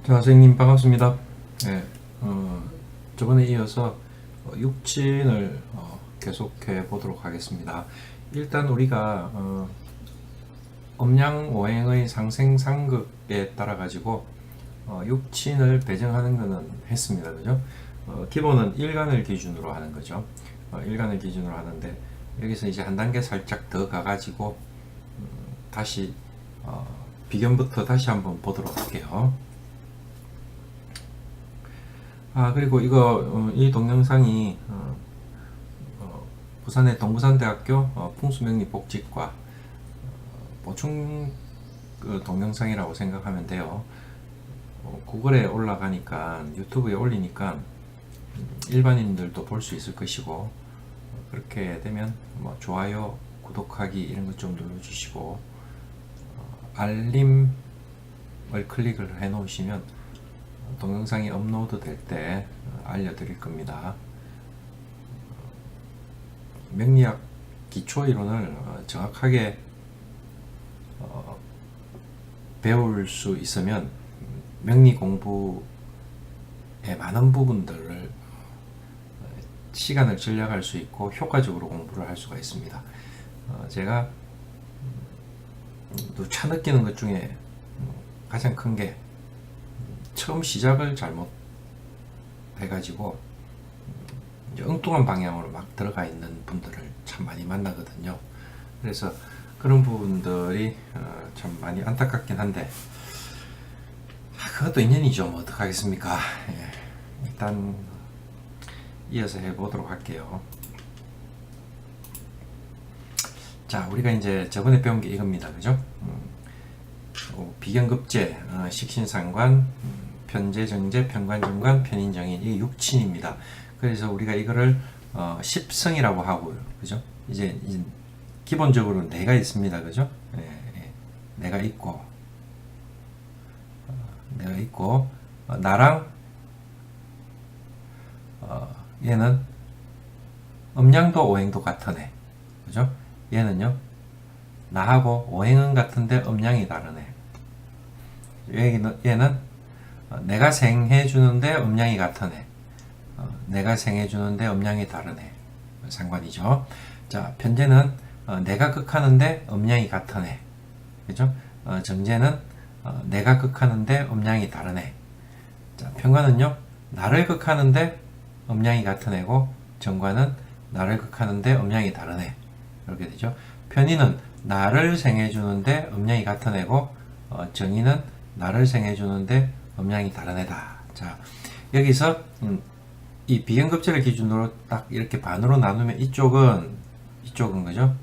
선생님 반갑습니다. 네, 저번에 이어서 육친을 계속해 보도록 하겠습니다. 일단 우리가 음양오행의 상생상극에 따라 가지고 육친을 배정하는 것은 했습니다. 그죠? 기본은 일간을 기준으로 하는 거죠. 일간을 기준으로 하는데 여기서 이제 한 단계 살짝 더 가가지고 다시 비견부터 다시 한번 보도록 할게요. 그리고 이 동영상이 부산의 동부산대학교 풍수명리복지과 보충 동영상이라고 생각하면 돼요. 구글에 올라가니까, 유튜브에 올리니까 일반인들도 볼 수 있을 것이고, 그렇게 되면 좋아요, 구독하기 이런 것 좀 눌러주시고, 알림을 클릭을 해 놓으시면 동영상이 업로드 될 때 알려드릴 겁니다. 명리학 기초이론을 정확하게 배울 수 있으면 명리 공부의 많은 부분들을 시간을 절약할 수 있고 효과적으로 공부를 할 수가 있습니다. 제가 누차 느끼는 것 중에 가장 큰 게 처음 시작을 잘못 해가지고 이제 엉뚱한 방향으로 막 들어가 있는 분들을 참 많이 만나거든요. 그래서 그런 부분들이 참 많이 안타깝긴 한데 그것도 인연이죠. 뭐 어떡하겠습니까. 일단 이어서 해보도록 할게요. 자, 우리가 이제 저번에 배운 게 이겁니다. 그죠? 비견급제, 식신상관, 편재, 정제, 편관, 편인, 정인, 이게 육친입니다. 그래서 우리가 이거를 십성이라고 하고요. 그죠? 이제 기본적으로 내가 있습니다. 그죠? 내가 있고, 나랑 얘는 음양도 오행도 같은 애. 그죠? 얘는요, 나하고 오행은 같은데 음양이 다르네. 얘는 내가 생해주는데 음양이 같은 애. 내가 생해주는데 음양이 다른 애. 상관이죠. 자, 편재는 내가 극하는데 음양이 같은 애. 그죠? 정제는 내가 극하는데 음양이 다른 애. 자, 편관은요, 나를 극하는데 음양이 같은 애고, 정관은 나를 극하는데 음양이 다른 애. 이렇게 되죠. 편인은 나를 생해주는데 음양이 같은 애고, 정인은 나를 생해주는데 음양이 다른 애다. 자, 여기서 이 비견급제를 기준으로 딱 이렇게 반으로 나누면 이쪽은 그죠?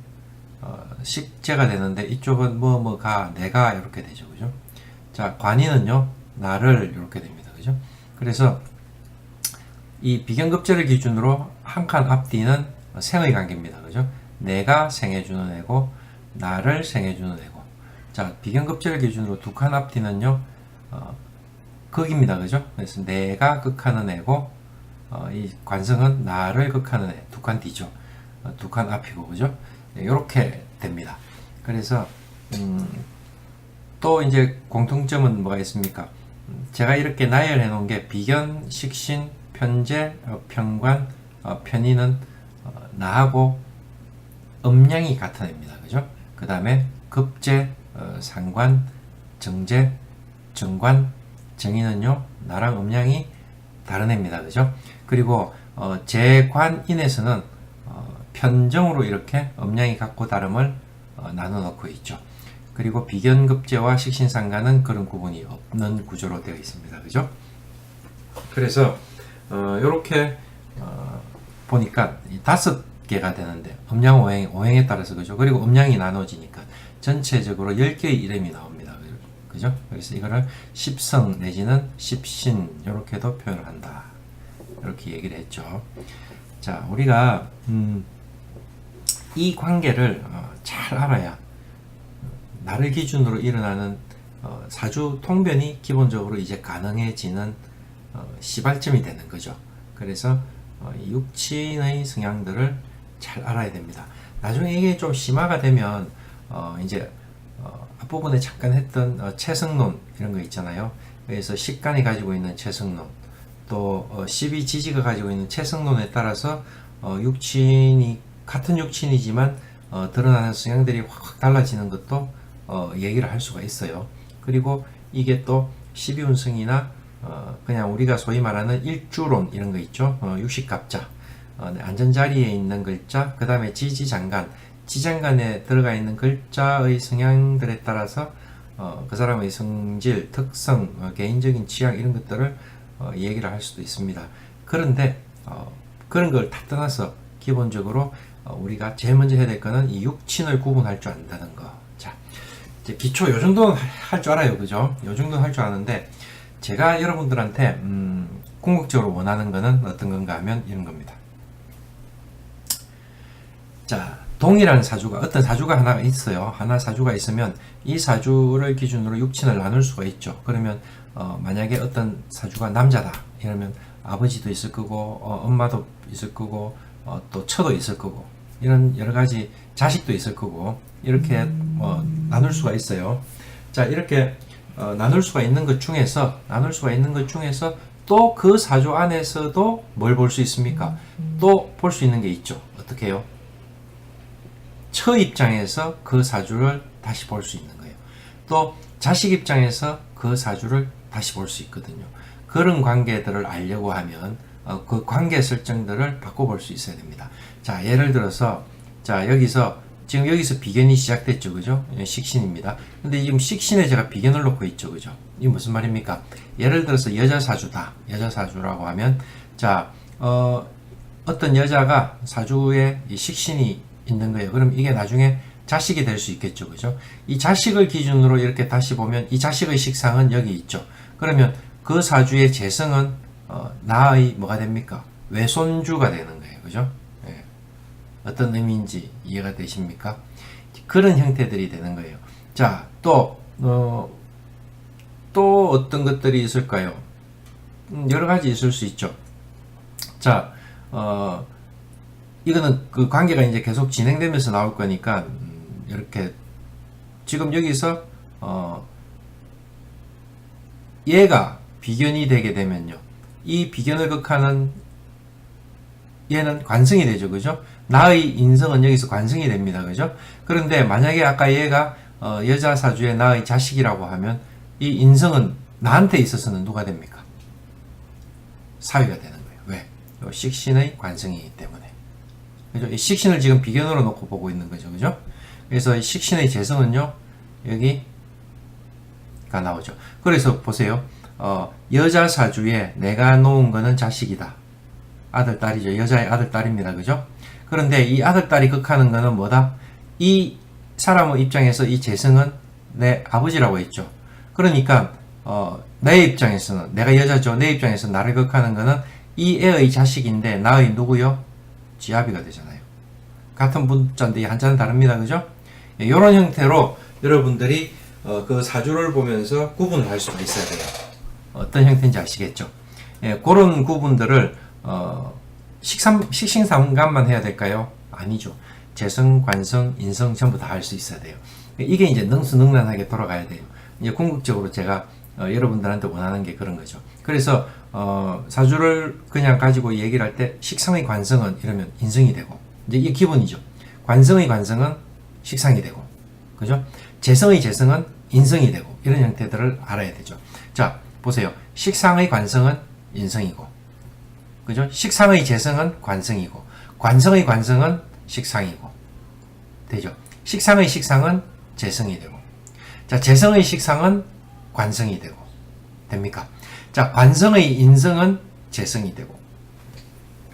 식재가 되는데 이쪽은 뭐가 내가 이렇게 되죠. 그죠? 자, 관인은요, 나를 이렇게 됩니다. 그죠? 그래서 이 비견급제를 기준으로 한 칸 앞뒤는 생의 관계입니다. 그죠? 내가 생해주는 애고, 나를 생해주는 애고. 자, 비견급제를 기준으로 두 칸 앞뒤는요, 극입니다. 그죠? 그래서 내가 극하는 애고, 이 관성은 나를 극하는 애. 두 칸 뒤죠. 두 칸 앞이고, 그죠? 이렇게 됩니다. 그래서, 또 이제 공통점은 뭐가 있습니까? 제가 이렇게 나열해 놓은 게 비견, 식신, 편재, 편관, 편인은 나하고 음양이 같은 애입니다. 그죠? 그 다음에 급제, 상관, 정제, 정관, 정인은요, 나랑 음양이 다른 애입니다. 그죠? 그리고 재관인에서는 편정으로 이렇게 음양이 같고 다름을 나눠 놓고 있죠. 그리고 비견급제와 식신상관은 그런 구분이 없는 구조로 되어 있습니다. 그죠? 그래서 이렇게 보니까 이 5개가 되는데 음양 오행에 따라서 그죠? 그리고 음양이 나눠지니까 전체적으로 10개의 이름이 나옵니다. 그죠? 그래서 이거를 십성 내지는 십신 이렇게도 표현을 한다. 이렇게 얘기를 했죠. 자, 우리가 이 관계를 잘 알아야 나를 기준으로 일어나는 사주 통변이 기본적으로 이제 가능해지는 시발점이 되는 거죠. 그래서 육친의 성향들을 잘 알아야 됩니다. 나중에 이게 좀 심화가 되면 이제 앞부분에 잠깐 했던 채성론 이런 거 있잖아요. 그래서 식간이 가지고 있는 채성론, 또 12지지가 가지고 있는 채성론에 따라서 육친이 같은 육친이지만 드러나는 성향들이 확 달라지는 것도 얘기를 할 수가 있어요. 그리고 이게 또 12운성이나 그냥 우리가 소위 말하는 일주론 이런 거 있죠. 육식갑자, 안전자리에 있는 글자, 그 다음에 지지장간, 지장간에 들어가 있는 글자의 성향들에 따라서 그 사람의 성질, 특성, 개인적인 취향 이런 것들을 얘기를 할 수도 있습니다. 그런데 그런 걸 다 떠나서 기본적으로 우리가 제일 먼저 해야 될 거는 이 육친을 구분할 줄 안다는 거. 자, 이제 기초 요 정도는 할 줄 알아요, 그죠? 요 정도는 할 줄 아는데 제가 여러분들한테 궁극적으로 원하는 거는 어떤 건가 하면 이런 겁니다. 자, 동일한 사주가 어떤 사주가 하나가 있어요. 하나 사주가 있으면 이 사주를 기준으로 육친을 나눌 수가 있죠. 그러면 만약에 어떤 사주가 남자다 이러면 아버지도 있을 거고 엄마도 있을 거고 또 처도 있을 거고 이런 여러 가지 자식도 있을 거고 이렇게 나눌 수가 있어요. 자, 이렇게 나눌 수가 있는 것 중에서 또 그 사주 안에서도 뭘 볼 수 있습니까? 또 볼 수 있는 게 있죠. 어떻게 해요? 처 입장에서 그 사주를 다시 볼 수 있는 거예요. 또 자식 입장에서 그 사주를 다시 볼 수 있거든요. 그런 관계들을 알려고 하면 그 관계 설정들을 바꿔볼 수 있어야 됩니다. 자, 예를 들어서 자, 지금 여기서 비견이 시작됐죠, 그죠? 식신입니다. 근데 지금 식신에 제가 비견을 놓고 있죠, 그죠? 이게 무슨 말입니까? 예를 들어서 여자 사주다, 여자 사주라고 하면 자, 어떤 여자가 사주에 이 식신이 있는 거예요. 그럼 이게 나중에 자식이 될 수 있겠죠, 그죠? 이 자식을 기준으로 이렇게 다시 보면 이 자식의 식상은 여기 있죠. 그러면 그 사주의 재성은 나의 뭐가 됩니까? 외손주가 되는 거예요, 그죠? 예. 어떤 의미인지 이해가 되십니까? 그런 형태들이 되는 거예요. 자, 또 어떤 것들이 있을까요? 여러 가지 있을 수 있죠. 자, 이거는 그 관계가 이제 계속 진행되면서 나올 거니까 이렇게 지금 여기서 얘가 비견이 되게 되면요, 이 비견을 극하는 얘는 관성이 되죠, 그죠? 나의 인성은 여기서 관성이 됩니다, 그죠? 그런데 만약에 아까 얘가 여자 사주의 나의 자식이라고 하면 이 인성은 나한테 있어서는 누가 됩니까? 사위가 되는 거예요. 왜? 식신의 관성이기 때문에. 그죠? 이 식신을 지금 비견으로 놓고 보고 있는 거죠, 그죠? 그래서 이 식신의 재성은요, 여기가 나오죠. 그래서 보세요. 여자 사주에 내가 놓은 거는 자식이다. 아들, 딸이죠. 여자의 아들, 딸입니다. 그죠? 그런데 이 아들, 딸이 극하는 거는 뭐다? 이 사람의 입장에서 이 재성은 내 아버지라고 했죠. 그러니까, 내 입장에서는, 내가 여자죠. 내 입장에서 나를 극하는 거는 이 애의 자식인데, 나의 누구요? 지아비가 되잖아요. 같은 문자인데 한자는 다릅니다. 그죠? 이런 형태로 여러분들이 그 사주를 보면서 구분을 할 수가 있어야 돼요. 어떤 형태인지 아시겠죠? 예, 그런 구분들을 식신상관만 해야 될까요? 아니죠. 재성, 관성, 인성 전부 다 할 수 있어야 돼요. 이게 이제 능수능란하게 돌아가야 돼요. 이제 궁극적으로 제가 여러분들한테 원하는 게 그런 거죠. 그래서 사주를 그냥 가지고 얘기를 할 때 식상의 관성은 이러면 인성이 되고, 이제 이게 기본이죠. 관성의 관성은 식상이 되고, 그죠? 재성의 재성은 인성이 되고, 이런 형태들을 알아야 되죠. 자, 보세요. 식상의 관성은 인성이고, 그죠? 식상의 재성은 관성이고, 관성의 관성은 식상이고, 되죠? 식상의 식상은 재성이 되고, 자, 재성의 식상은 관성이 되고, 됩니까? 자, 관성의 인성은 재성이 되고,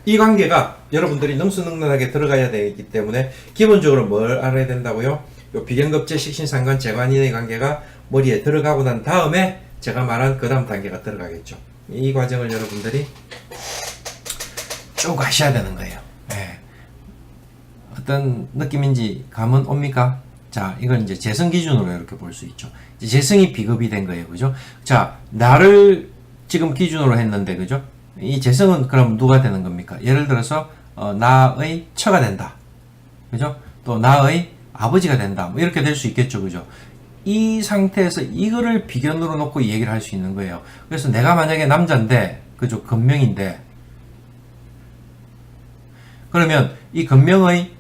이 관계가 여러분들이 능수능란하게 들어가야 되기 때문에 기본적으로 뭘 알아야 된다고요? 요 비견급제 식신상관 재관인의 관계가 머리에 들어가고 난 다음에 제가 말한 그 다음 단계가 들어가겠죠. 이 과정을 여러분들이 쭉 하셔야 되는 거예요. 예. 어떤 느낌인지 감은 옵니까? 자, 이건 이제 재성 기준으로 이렇게 볼 수 있죠. 이제 재성이 비급이 된 거예요. 그죠? 자, 나를 지금 기준으로 했는데, 그죠? 이 재성은 그럼 누가 되는 겁니까? 예를 들어서, 나의 처가 된다. 그죠? 또 나의 아버지가 된다. 뭐 이렇게 될 수 있겠죠. 그죠? 이 상태에서 이거를 비견으로 놓고 얘기를 할 수 있는 거예요. 그래서 내가 만약에 남자인데, 그죠? 건명인데, 그러면 이 건명의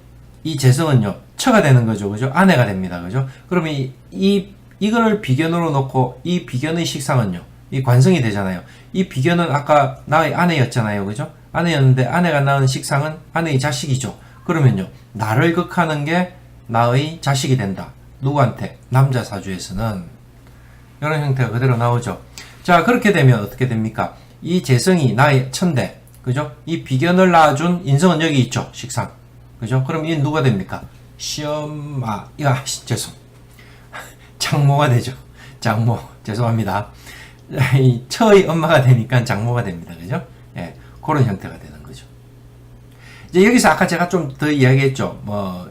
이 재성은요, 처가 되는 거죠. 그죠? 아내가 됩니다. 그죠? 그러면 이거를 비견으로 놓고 이 비견의 식상은요, 이 관성이 되잖아요. 이 비견은 아까 나의 아내였잖아요. 그죠? 아내였는데 아내가 낳은 식상은 아내의 자식이죠. 그러면요, 나를 극하는 게 나의 자식이 된다. 누구한테? 남자 사주에서는 이런 형태가 그대로 나오죠. 자, 그렇게 되면 어떻게 됩니까? 이 재성이 나의 천대, 그죠? 이 비견을 낳아준 인성은 여기 있죠. 식상, 그죠? 그럼 이 누가 됩니까? 시엄마, 죄송, 장모가 되죠. 장모, 죄송합니다. 이 처의 엄마가 되니까 장모가 됩니다. 그죠? 예, 그런 형태가 되는 거죠. 이제 여기서 아까 제가 좀 더 이야기했죠.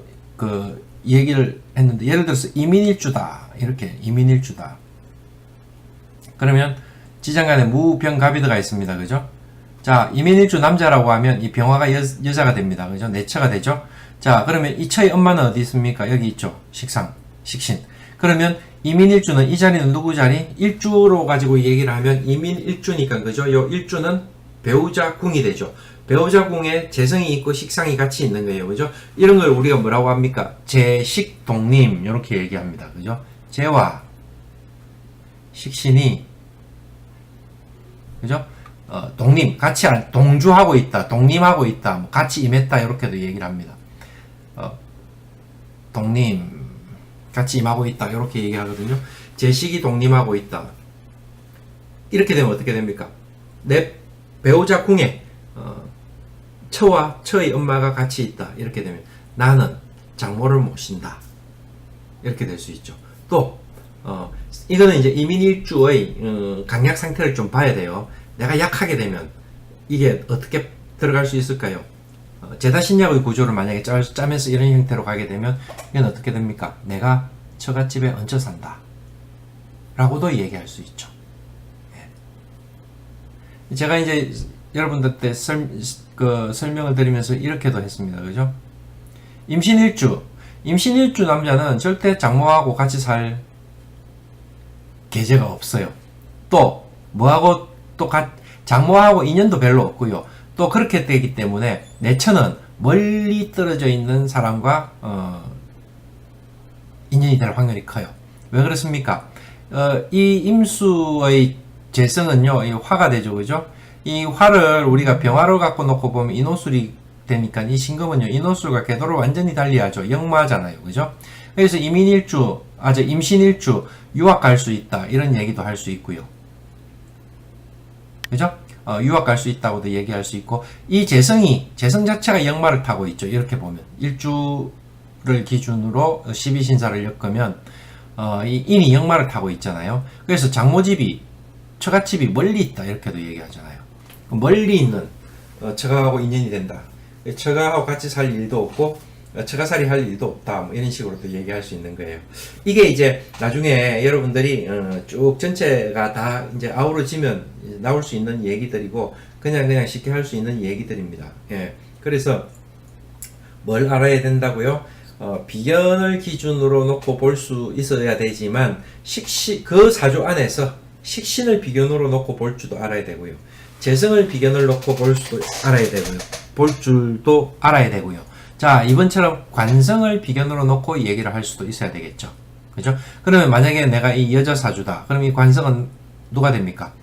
얘기를 했는데, 예를 들어서 이민일주다. 이렇게, 이민일주다. 그러면 지장간에 무병갑이드가 있습니다. 그죠? 자, 이민일주 남자라고 하면 이 병화가 여자가 됩니다. 그죠? 내처가 되죠? 자, 그러면 이 처의 엄마는 어디 있습니까? 여기 있죠. 식상, 식신. 그러면 이민일주는 이 자리는 누구 자리? 일주로 가지고 얘기를 하면 이민일주니까, 그죠? 요 일주는 배우자 궁이 되죠. 배우자 궁에 재성이 있고 식상이 같이 있는 거예요. 그죠? 이런 걸 우리가 뭐라고 합니까? 재식동림, 이렇게 얘기합니다. 그죠? 재와 식신이, 그죠? 동림, 같이, 동주하고 있다, 동림하고 있다, 뭐 같이 임했다, 이렇게도 얘기를 합니다. 동림, 같이 임하고 있다, 이렇게 얘기하거든요. 재식이 동림하고 있다. 이렇게 되면 어떻게 됩니까? 내 배우자 궁에, 처와 처의 엄마가 같이 있다. 이렇게 되면 나는 장모를 모신다. 이렇게 될 수 있죠. 또, 이거는 이제 이민일주의 강약 상태를 좀 봐야 돼요. 내가 약하게 되면 이게 어떻게 들어갈 수 있을까요? 제다신약의 구조를 만약에 짜면서 이런 형태로 가게 되면 이건 어떻게 됩니까? 내가 처갓집에 얹혀 산다. 라고도 얘기할 수 있죠. 예. 제가 이제 여러분들 때 설명을 드리면서 이렇게도 했습니다. 그죠? 임신일주 남자는 절대 장모하고 같이 살 계제가 없어요. 또 뭐하고 또 장모하고 인연도 별로 없고요. 또 그렇게 되기 때문에 내처는 멀리 떨어져 있는 사람과 인연이 될 확률이 커요. 왜 그렇습니까? 이 임수의 재성은요, 이 화가 되죠. 그죠? 이 화를 우리가 병화를 갖고 놓고 보면 인호술이 되니까 이 신금은요, 인호술과 궤도를 완전히 달리하죠. 역마잖아요. 그죠? 그래서 임신일주, 유학 갈 수 있다. 이런 얘기도 할 수 있고요. 그죠? 유학 갈 수 있다고도 얘기할 수 있고, 이 재성 자체가 역마를 타고 있죠. 이렇게 보면. 일주를 기준으로 12신사를 엮으면, 이 인이 역마를 타고 있잖아요. 그래서 장모집이, 처갓집이 멀리 있다. 이렇게도 얘기하잖아요. 멀리 있는, 처가하고 인연이 된다. 처가하고 같이 살 일도 없고, 처가살이 할 일도 없다. 뭐 이런 식으로도 얘기할 수 있는 거예요. 이게 이제 나중에 여러분들이 쭉 전체가 다 이제 아우러지면 나올 수 있는 얘기들이고, 그냥 쉽게 할 수 있는 얘기들입니다. 예. 그래서 뭘 알아야 된다고요? 비견을 기준으로 놓고 볼 수 있어야 되지만, 그 사주 안에서 식신을 비견으로 놓고 볼 줄도 알아야 되고요. 재성을 비견을 놓고 볼 줄도 알아야 되고요. 볼 줄도 알아야 되고요. 자, 이번처럼 관성을 비견으로 놓고 얘기를 할 수도 있어야 되겠죠. 그죠? 그러면 만약에 내가 이 여자 사주다. 그럼 이 관성은 누가 됩니까?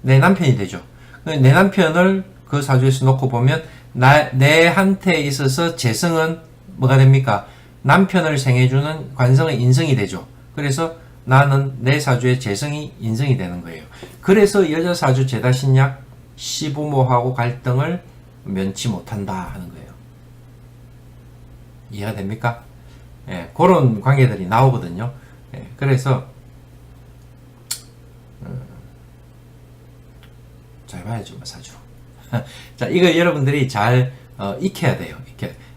내 남편이 되죠. 내 남편을 그 사주에서 놓고 보면 내한테 있어서 재성은 뭐가 됩니까? 남편을 생해주는 관성은 인성이 되죠. 그래서 나는 내 사주의 재성이 인성이 되는 거예요. 그래서 여자 사주 제다신약 시부모하고 갈등을 면치 못한다 하는 거예요. 이해가 됩니까? 예, 그런 관계들이 나오거든요. 예, 그래서 잘 봐야죠, 사주. 자, 이거 여러분들이 잘 익혀야 돼요.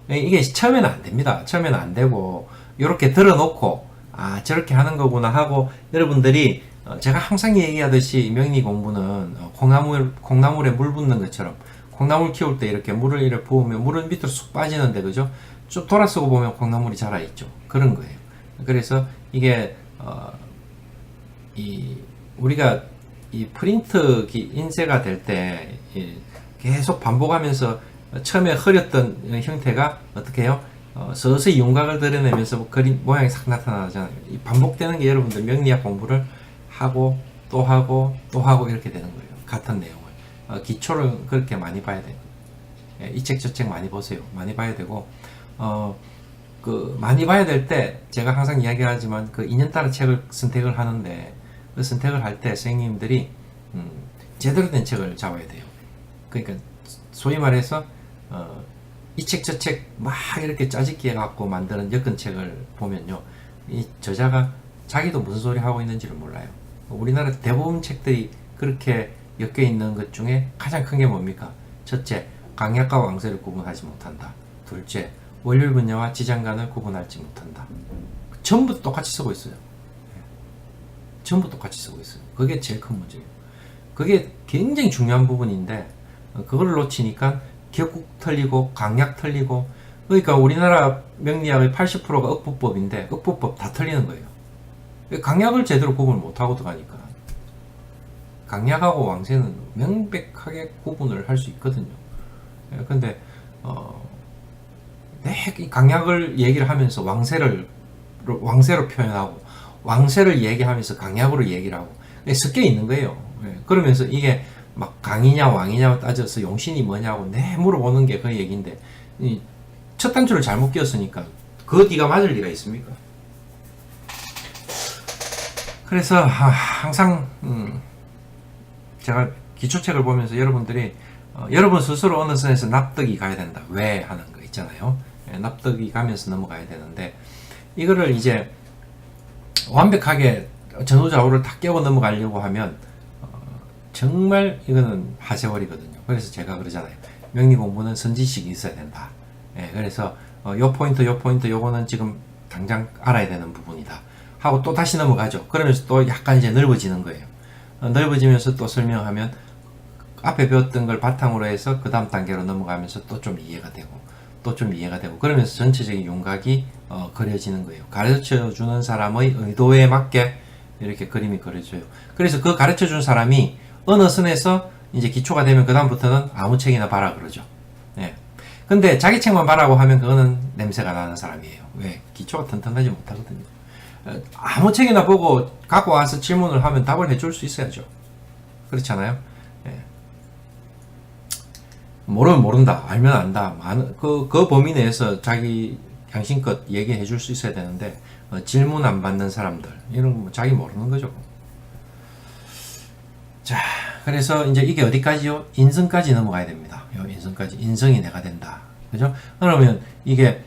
이게 처음에는 안 됩니다. 처음에는 안 되고 이렇게 들어놓고 저렇게 하는 거구나 하고 여러분들이 제가 항상 얘기하듯이 명리 공부는 콩나물에 물 붓는 것처럼 콩나물 키울 때 이렇게 물을 이렇게 부으면 물은 밑으로 쑥 빠지는데 그죠? 좀 돌아서고 보면 콩나물이 자라있죠. 그런 거예요. 그래서 이게 우리가 이 프린트 인쇄가 될 때 계속 반복하면서 처음에 흐렸던 형태가 어떻게 해요? 서서히 윤곽을 드러내면서 그림 모양이 싹 나타나잖아요. 이 반복되는 게 여러분들 명리학 공부를 하고 또 하고 또 하고 이렇게 되는 거예요. 같은 내용을. 기초를 그렇게 많이 봐야 돼요. 이 책 저 책 많이 보세요. 많이 봐야 되고 많이 봐야 될 때 제가 항상 이야기하지만 그 2년 따라 책을 선택을 하는데 그 선택을 할 때 선생님들이 제대로 된 책을 잡아야 돼요. 그러니까 소위 말해서 이 책 저 책 막 이렇게 짜집기 해갖고 만드는 엮은 책을 보면요, 이 저자가 자기도 무슨 소리 하고 있는지를 몰라요. 우리나라 대부분 책들이 그렇게 엮여 있는 것 중에 가장 큰 게 뭡니까? 첫째, 강약과 왕세를 구분하지 못한다. 둘째, 원률 분야와 지장간을 구분하지 못한다. 전부 똑같이 쓰고 있어요. 전부 똑같이 쓰고 있어요. 그게 제일 큰 문제예요. 그게 굉장히 중요한 부분인데 그걸 놓치니까 격국 틀리고 강약 틀리고, 그러니까 우리나라 명리학의 80%가 억부법인데 억부법 다 틀리는 거예요. 강약을 제대로 구분을 못하고 들어가니까. 강약하고 왕세는 명백하게 구분을 할 수 있거든요. 근데 이 강약을 얘기를 하면서 왕세로 표현하고 왕세를 얘기하면서 강약으로 얘기를 하고 섞여 있는 거예요. 그러면서 이게 막 강이냐 왕이냐 따져서 용신이 뭐냐고 물어보는 게 그 얘기인데, 첫 단추를 잘못 끼웠으니까 그 뒤가 맞을 리가 있습니까? 그래서 항상 제가 기초책을 보면서 여러분들이 여러분 스스로 어느 선에서 납득이 가야 된다. 왜 하는 거 있잖아요. 납득이 가면서 넘어가야 되는데, 이거를 이제 완벽하게 전후좌우를 다 깨고 넘어가려고 하면 정말 이거는 하세월이거든요. 그래서 제가 그러잖아요. 명리 공부는 선지식이 있어야 된다. 그래서 요 포인트 요거는 지금 당장 알아야 되는 부분이다 하고 또 다시 넘어가죠. 그러면서 또 약간 이제 넓어지는 거예요. 넓어지면서 또 설명하면 앞에 배웠던 걸 바탕으로 해서 그 다음 단계로 넘어가면서 또 좀 이해가 되고 또 좀 이해가 되고, 그러면서 전체적인 윤곽이 그려지는 거예요. 가르쳐주는 사람의 의도에 맞게 이렇게 그림이 그려져요. 그래서 그 가르쳐준 사람이 어느 선에서 이제 기초가 되면 그 다음부터는 아무 책이나 봐라 그러죠. 근데 자기 책만 봐라고 하면 그거는 냄새가 나는 사람이에요. 왜? 기초가 튼튼하지 못하거든요. 아무 책이나 보고 갖고 와서 질문을 하면 답을 해줄 수 있어야죠. 그렇잖아요. 모르면 모른다, 알면 안다, 그 범위 내에서 자기 양심껏 얘기해 줄 수 있어야 되는데, 질문 안 받는 사람들, 이런 거 자기 모르는 거죠. 자, 그래서 이제 이게 어디까지요? 인성까지 넘어가야 됩니다. 인성까지. 인성이 내가 된다. 그죠? 그러면 이게,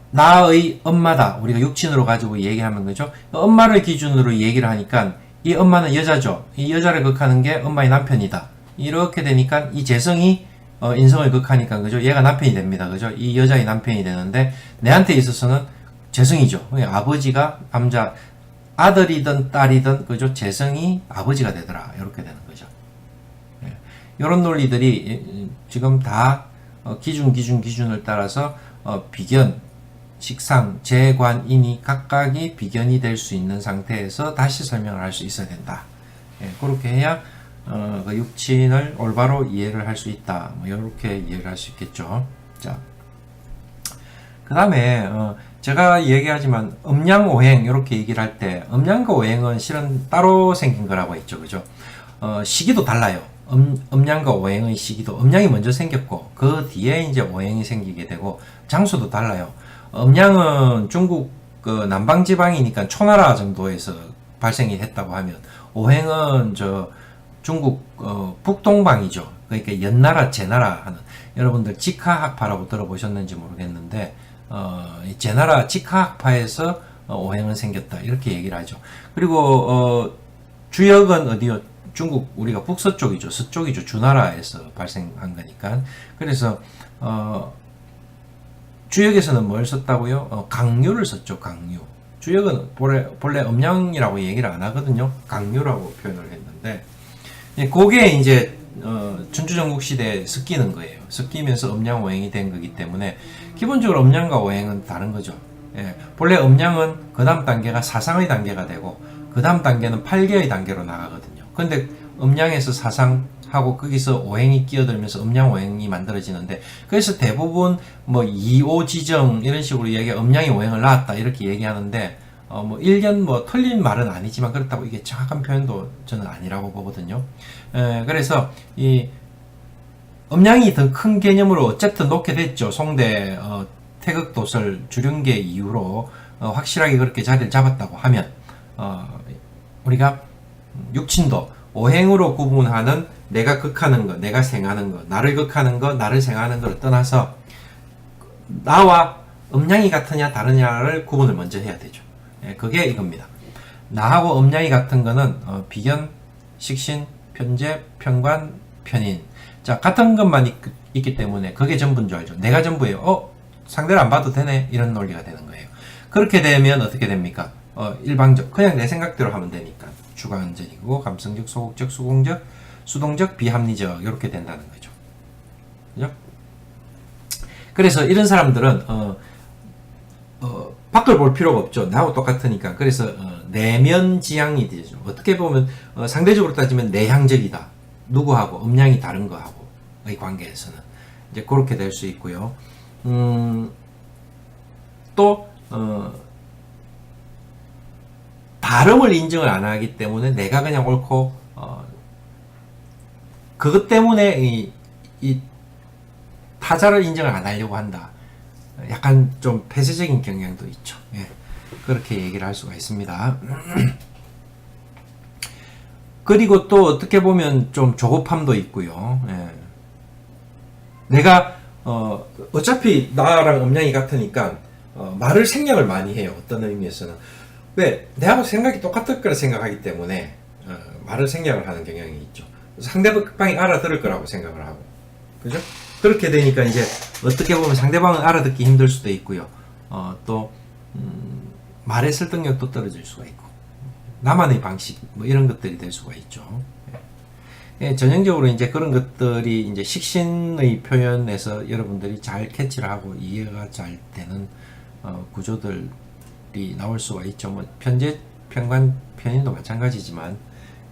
나의 엄마다. 우리가 육친으로 가지고 얘기하면, 그죠? 엄마를 기준으로 얘기를 하니까, 이 엄마는 여자죠. 이 여자를 극하는 게 엄마의 남편이다. 이렇게 되니까, 이 재성이, 인성을 극하니까, 그죠? 얘가 남편이 됩니다. 그죠? 이 여자의 남편이 되는데, 내한테 있어서는 재성이죠. 아버지가 남자, 아들이든 딸이든, 그죠? 재성이 아버지가 되더라. 이렇게 되는 거죠. 이런 논리들이 지금 다 기준을 따라서 비견, 식상, 재관, 인이 각각이 비견이 될 수 있는 상태에서 다시 설명을 할 수 있어야 된다. 그렇게 해야 그 육친을 올바로 이해를 할 수 있다. 이렇게 이해를 할 수 있겠죠. 자, 그 다음에 제가 얘기하지만 음양오행 이렇게 얘기를 할 때, 음양과 오행은 실은 따로 생긴 거라고 했죠. 그죠? 시기도 달라요. 음양과 오행의 시기도, 음양이 먼저 생겼고 그 뒤에 이제 오행이 생기게 되고, 장소도 달라요. 음양은 중국 그 남방지방이니까 초나라 정도에서 발생이 했다고 하면, 오행은 중국 북동방이죠. 그러니까 연나라, 제나라 하는, 여러분들 직하학파라고 들어보셨는지 모르겠는데, 제나라 직하학파에서 오행은 생겼다 이렇게 얘기를 하죠. 그리고 주역은 어디요? 중국 우리가 북서쪽이죠. 서쪽이죠. 주나라에서 발생한 거니까. 그래서 주역에서는 뭘 썼다고요? 강유를 썼죠. 강유. 주역은 본래 음양이라고 얘기를 안 하거든요. 강유라고 표현을 했는데, 그게 이제 춘추전국 시대에 섞이는 거예요. 섞이면서 음양 오행이 된 거기 때문에 기본적으로 음양과 오행은 다른 거죠. 예, 본래 음양은 그 다음 단계가 사상의 단계가 되고 그 다음 단계는 8개의 단계로 나가거든요. 근데 음양에서 사상하고 거기서 오행이 끼어들면서 음양 오행이 만들어지는데 그래서 대부분 뭐 2오 지정 이런 식으로 얘기 음양이 오행을 낳았다 이렇게 얘기하는데 뭐 일견 뭐 틀린 말은 아니지만 그렇다고 이게 정확한 표현도 저는 아니라고 보거든요. 그래서 이 음양이 더 큰 개념으로 어쨌든 놓게 됐죠. 송대 태극도설 주륜계 이후로 확실하게 그렇게 자리를 잡았다고 하면 우리가 육친도 오행으로 구분하는 내가 극하는 것, 내가 생하는 것, 나를 극하는 것, 나를 생하는 것을 떠나서 나와 음양이 같으냐 다르냐를 구분을 먼저 해야 되죠. 그게 이겁니다. 나하고 음양이 같은 거는 비견, 식신, 편재, 편관, 편인. 자, 같은 것만 있기 때문에 그게 전부인 줄 알죠. 내가 전부예요. 상대를 안 봐도 되네. 이런 논리가 되는 거예요. 그렇게 되면 어떻게 됩니까? 일방적. 그냥 내 생각대로 하면 되니까. 주관적이고, 감성적, 소극적, 수공적, 수동적, 비합리적. 이렇게 된다는 거죠. 그죠? 그래서 이런 사람들은, 밖을 볼 필요가 없죠. 나하고 똑같으니까. 그래서, 내면지향이 되죠. 어떻게 보면, 상대적으로 따지면 내향적이다. 누구하고, 음양이 다른 거하고의 관계에서는. 이제 그렇게 될 수 있고요. 또 다름을 인정을 안 하기 때문에 내가 그냥 옳고 그것 때문에 이 타자를 인정을 안 하려고 한다. 약간 좀 폐쇄적인 경향도 있죠. 예, 그렇게 얘기를 할 수가 있습니다. 그리고 또 어떻게 보면 좀 조급함도 있고요. 예. 내가 어차피 나랑 음양이 같으니까 말을 생략을 많이 해요. 어떤 의미에서는. 왜? 내하고 생각이 똑같을 거라 생각하기 때문에 말을 생략을 하는 경향이 있죠. 상대방이 알아들을 거라고 생각을 하고. 그죠? 그렇게 되니까 이제 어떻게 보면 상대방은 알아듣기 힘들 수도 있고요. 또 말의 설득력도 떨어질 수가 있고. 나만의 방식 뭐 이런 것들이 될 수가 있죠. 예, 전형적으로 이제 그런 것들이 이제 식신의 표현에서 여러분들이 잘 캐치를 하고 이해가 잘 되는 구조들이 나올 수가 있죠. 뭐 편재, 편관, 편인도 마찬가지지만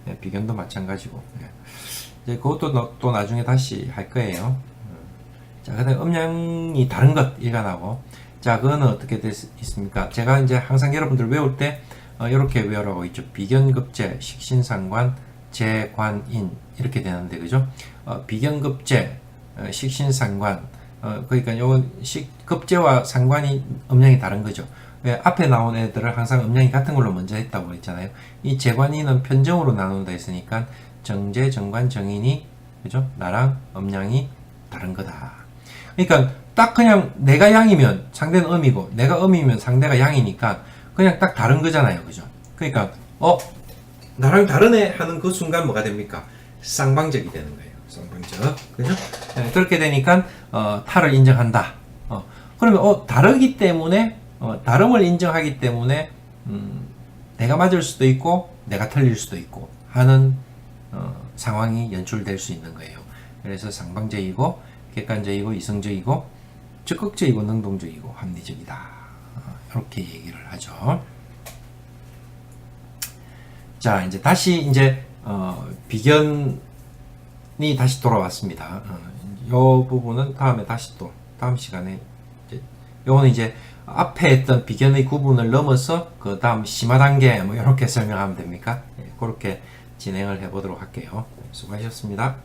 예, 비견도 마찬가지고. 예. 이제 그것도 또 나중에 다시 할 거예요. 자, 그다음 음양이 다른 것 일관하고. 자, 그거는 어떻게 되어 있습니까? 제가 이제 항상 여러분들 외울 때 이렇게 외우라고 있죠. 비견급제, 식신상관, 재관인 이렇게 되는데 그죠? 비견급제, 식신상관 그러니까 요건 급제와 상관이 음양이 다른 거죠. 왜 앞에 나온 애들을 항상 음양이 같은 걸로 먼저 했다고 했잖아요. 이 재관인은 편정으로 나눈다 했으니까 정재, 정관, 정인이 그죠? 나랑 음양이 다른 거다. 그러니까 딱 그냥 내가 양이면 상대는 음이고 내가 음이면 상대가 양이니까 그냥 딱 다른 거잖아요. 그죠? 그러니까 나랑 다르네 하는 그 순간 뭐가 됩니까? 쌍방적이 되는 거예요. 쌍방적. 그죠? 네, 그렇게 되니까 타를 인정한다. 그러면 다르기 때문에 다름을 인정하기 때문에 내가 맞을 수도 있고 내가 틀릴 수도 있고 하는 상황이 연출될 수 있는 거예요. 그래서 상방적이고 객관적이고 이성적이고 적극적이고 능동적이고 합리적이다. 이렇게 얘기를 하죠. 자, 이제 다시 이제 비견이 다시 돌아왔습니다. 요 부분은 다음에 다시 또 다음 시간에 요거는 이제 앞에 했던 비견의 구분을 넘어서 그 다음 심화 단계 뭐 이렇게 설명하면 됩니까? 네, 그렇게 진행을 해보도록 할게요. 수고하셨습니다.